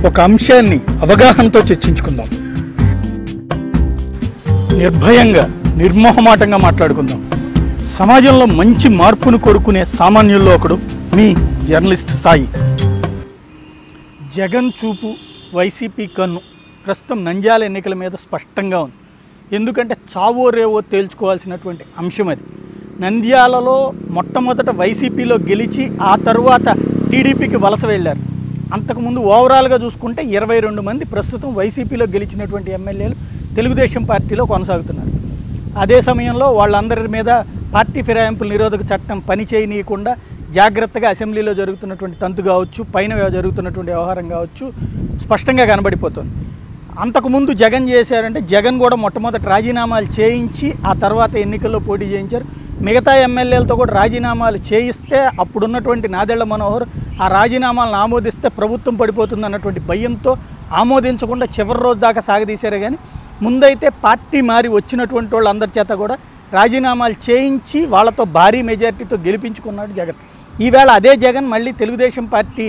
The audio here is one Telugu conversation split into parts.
ఒక అంశాన్ని అవగాహనతో చర్చించుకుందాం. నిర్భయంగా, నిర్మోహమాటంగా మాట్లాడుకుందాం. సమాజంలో మంచి మార్పును కోరుకునే సామాన్యుల్లో ఒకడు మీ జర్నలిస్ట్ సాయి. జగన్ చూపు, వైసీపీ కన్ను ప్రస్తుతం నంద్యాల ఎన్నికల మీద స్పష్టంగా ఉంది. ఎందుకంటే చావో రేవో తేల్చుకోవాల్సినటువంటి అంశం అది. నంద్యాలలో మొట్టమొదట వైసీపీలో గెలిచి ఆ తరువాత టీడీపీకి వలస వెళ్ళారు. అంతకుముందు ఓవరాల్గా చూసుకుంటే 22 మంది ప్రస్తుతం వైసీపీలో గెలిచినటువంటి ఎమ్మెల్యేలు తెలుగుదేశం పార్టీలో కొనసాగుతున్నారు. అదే సమయంలో వాళ్ళందరి మీద పార్టీ ఫిరాయింపుల నిరోధక చట్టం పని చేయనీయకుండా జాగ్రత్తగా అసెంబ్లీలో జరుగుతున్నటువంటి తంతు కావచ్చు, పైన జరుగుతున్నటువంటి వ్యవహారం కావచ్చు స్పష్టంగా కనబడిపోతుంది. అంతకుముందు జగన్ చేశారంటే జగన్ కూడా మొట్టమొదటి రాజీనామాలు చేయించి ఆ తర్వాత ఎన్నికల్లో పోటీ చేయించారు. మిగతా ఎమ్మెల్యేలతో కూడా రాజీనామాలు చేయిస్తే అప్పుడున్నటువంటి నాదెళ్ల మనోహర్ ఆ రాజీనామాలను ఆమోదిస్తే ప్రభుత్వం పడిపోతుంది అన్నటువంటి భయంతో ఆమోదించకుండా చివరి రోజు దాకా సాగదీశారే. కానీ ముందైతే పార్టీ మారి వచ్చినటువంటి వాళ్ళు అందరి చేత కూడా రాజీనామాలు చేయించి వాళ్ళతో భారీ మెజార్టీతో గెలిపించుకున్నాడు జగన్. ఈవేళ అదే జగన్ మళ్ళీ తెలుగుదేశం పార్టీ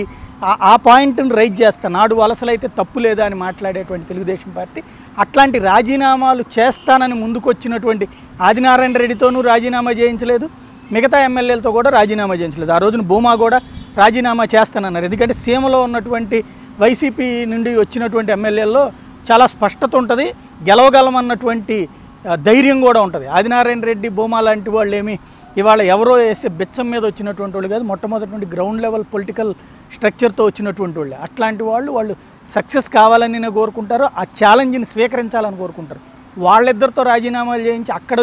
ఆ పాయింట్ని రైజ్ చేస్తా, నాడు వలసలైతే తప్పు లేదా అని మాట్లాడేటువంటి తెలుగుదేశం పార్టీ అట్లాంటి రాజీనామాలు చేస్తానని ముందుకొచ్చినటువంటి ఆదినారాయణ రెడ్డితోనూ రాజీనామా చేయించలేదు, మిగతా ఎమ్మెల్యేలతో కూడా రాజీనామా చేయించలేదు. ఆ రోజున భూమా కూడా రాజీనామా చేస్తానన్నారు. ఎందుకంటే సీమలో ఉన్నటువంటి వైసీపీ నుండి వచ్చినటువంటి ఎమ్మెల్యేల్లో చాలా స్పష్టత ఉంటుంది, గెలవగలమన్నటువంటి ధైర్యం కూడా ఉంటుంది. ఆదినారాయణ రెడ్డి, భూమా లాంటి వాళ్ళు ఏమి ఇవాళ ఎవరో వేసే బెచ్చం మీద వచ్చినటువంటి వాళ్ళు కాదు, మొట్టమొదటి నుండి గ్రౌండ్ లెవెల్ పొలిటికల్ స్ట్రక్చర్తో వచ్చినటువంటి వాళ్ళే. అట్లాంటి వాళ్ళు సక్సెస్ కావాలని నేను కోరుకుంటారు, ఆ ఛాలెంజ్ని స్వీకరించాలని కోరుకుంటారు. వాళ్ళిద్దరితో రాజీనామాలు చేయించి అక్కడ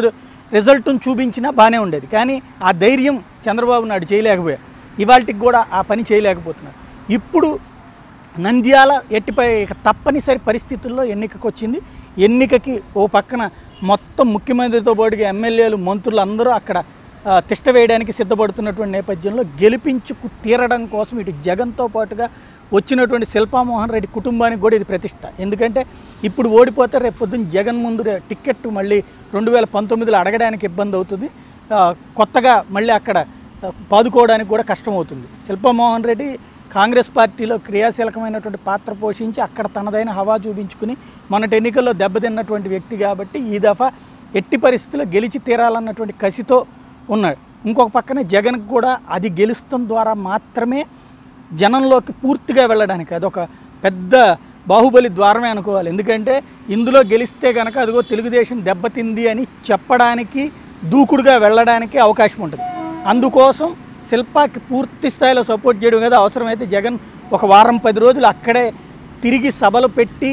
రిజల్ట్ను చూపించినా బాగానే ఉండేది. కానీ ఆ ధైర్యం చంద్రబాబు నాయుడు చేయలేకపోయారు. ఇవాళకి కూడా ఆ పని చేయలేకపోతున్నారు. ఇప్పుడు నంద్యాల ఎట్టిపై తప్పనిసరి పరిస్థితుల్లో ఎన్నికకు వచ్చింది. ఎన్నికకి ఓ పక్కన మొత్తం ముఖ్యమంత్రితో పాటుగా ఎమ్మెల్యేలు, మంత్రులు అందరూ అక్కడ తిష్ట వేయడానికి సిద్ధపడుతున్నటువంటి నేపథ్యంలో గెలిపించుకు తీరడం కోసం ఇటు జగన్తో పాటుగా వచ్చినటువంటి శిల్పామోహన్ రెడ్డి కుటుంబానికి కూడా ఇది ప్రతిష్ట. ఎందుకంటే ఇప్పుడు ఓడిపోతే రేపు పొద్దున్న జగన్ ముందు టికెట్ మళ్ళీ 2019లో అడగడానికి ఇబ్బంది అవుతుంది, కొత్తగా మళ్ళీ అక్కడ పాదుకోవడానికి కూడా కష్టమవుతుంది. శిల్పామోహన్ రెడ్డి కాంగ్రెస్ పార్టీలో క్రియాశీలకమైనటువంటి పాత్ర పోషించి అక్కడ తనదైన హవా చూపించుకుని మొన్నటి ఎన్నికల్లో దెబ్బతిన్నటువంటి వ్యక్తి కాబట్టి ఈ దఫా ఎట్టి పరిస్థితుల్లో గెలిచి తీరాలన్నటువంటి కసితో ఉన్నాడు. ఇంకొక పక్కన జగన్కి కూడా అది గెలుస్తాం ద్వారా మాత్రమే జనంలోకి పూర్తిగా వెళ్ళడానికి అదొక పెద్ద బాహుబలి ద్వారమే అనుకోవాలి. ఎందుకంటే ఇందులో గెలిస్తే కనుక అదిగో తెలుగుదేశం దెబ్బతింది అని చెప్పడానికి, దూకుడుగా వెళ్ళడానికి అవకాశం ఉంటుంది. అందుకోసం శిల్పాకి పూర్తి స్థాయిలో సపోర్ట్ చేయడం కదా అవసరమైతే జగన్ ఒక వారం 10 రోజులు అక్కడే తిరిగి సభలు పెట్టి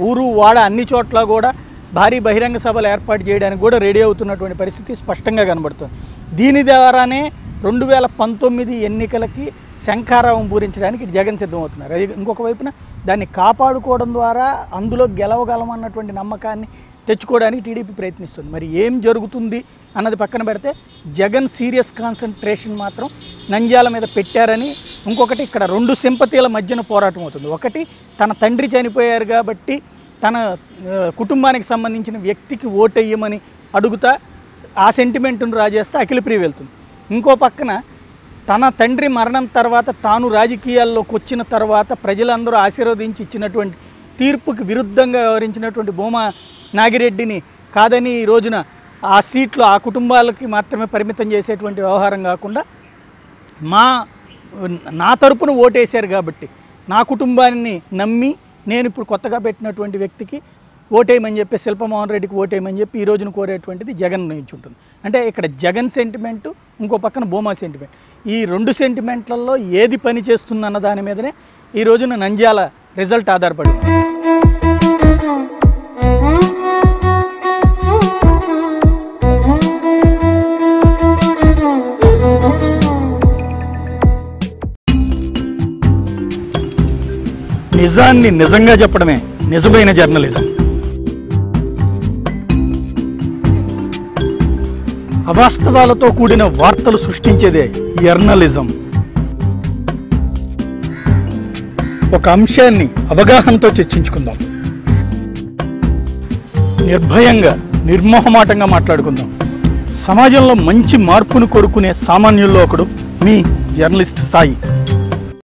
ఊరు వాడ అన్ని చోట్ల కూడా భారీ బహిరంగ సభలు ఏర్పాటు చేయడానికి కూడా రెడీ అవుతున్నటువంటి పరిస్థితి స్పష్టంగా కనబడుతుంది. దీని ద్వారానే 2019 ఎన్నికలకి శంఖారావం పూరించడానికి జగన్ సిద్ధమవుతున్నారు. అది ఇంకొక వైపున దాన్ని కాపాడుకోవడం ద్వారా అందులో గెలవగలమన్నటువంటి నమ్మకాన్ని తెచ్చుకోవడానికి టీడీపీ ప్రయత్నిస్తుంది. మరి ఏం జరుగుతుంది అన్నది పక్కన పెడితే జగన్ సీరియస్ కాన్సన్ట్రేషన్ మాత్రం నంద్యాల మీద పెట్టారని, ఇంకొకటి ఇక్కడ 2 సింపతీల మధ్యన పోరాటం అవుతుంది. ఒకటి తన తండ్రి చనిపోయారు కాబట్టి తన కుటుంబానికి సంబంధించిన వ్యక్తికి ఓటేయమని అడుగుతా ఆ సెంటిమెంట్ను రాజేస్తే అఖిలప్రియ వెళ్తుంది. ఇంకో పక్కన తన తండ్రి మరణం తర్వాత తాను రాజకీయాల్లోకి వచ్చిన తర్వాత ప్రజలందరూ ఆశీర్వదించి ఇచ్చినటువంటి తీర్పుకి విరుద్ధంగా వ్యవహరించినటువంటి భూమా నాగిరెడ్డిని కాదని ఈ రోజున ఆ సీట్లు ఆ కుటుంబాలకి మాత్రమే పరిమితం చేసేటువంటి వ్యవహారం కాకుండా నా తరపున ఓటేశారు కాబట్టి నా కుటుంబాన్ని నమ్మి నేను ఇప్పుడు కొత్తగా పెట్టినటువంటి వ్యక్తికి ఓటేయమని చెప్పి శిల్పమోహన్ రెడ్డికి ఓటేయమని చెప్పి ఈ రోజున కోరేటువంటిది జగన్ నుంచి ఉంటుంది. అంటే ఇక్కడ జగన్ సెంటిమెంటు, ఇంకో పక్కన భూమా సెంటిమెంట్, ఈ 2 సెంటిమెంట్లలో ఏది పని చేస్తుందన్న దాని మీదనే ఈ రోజున నంద్యాల రిజల్ట్ ఆధారపడి. నిజాన్ని నిజంగా చెప్పడమే నిజమైన జర్నలిజం. అవాస్తవాలతో కూడిన వార్తలు సృష్టించేదే జర్నలిజం. ఒక అంశాన్ని అవగాహనతో చర్చించుకుందాం. నిర్భయంగా, నిర్మోహమాటంగా మాట్లాడుకుందాం. సమాజంలో మంచి మార్పును కోరుకునే సామాన్యుల్లో ఒకడు మీ జర్నలిస్ట్ సాయి.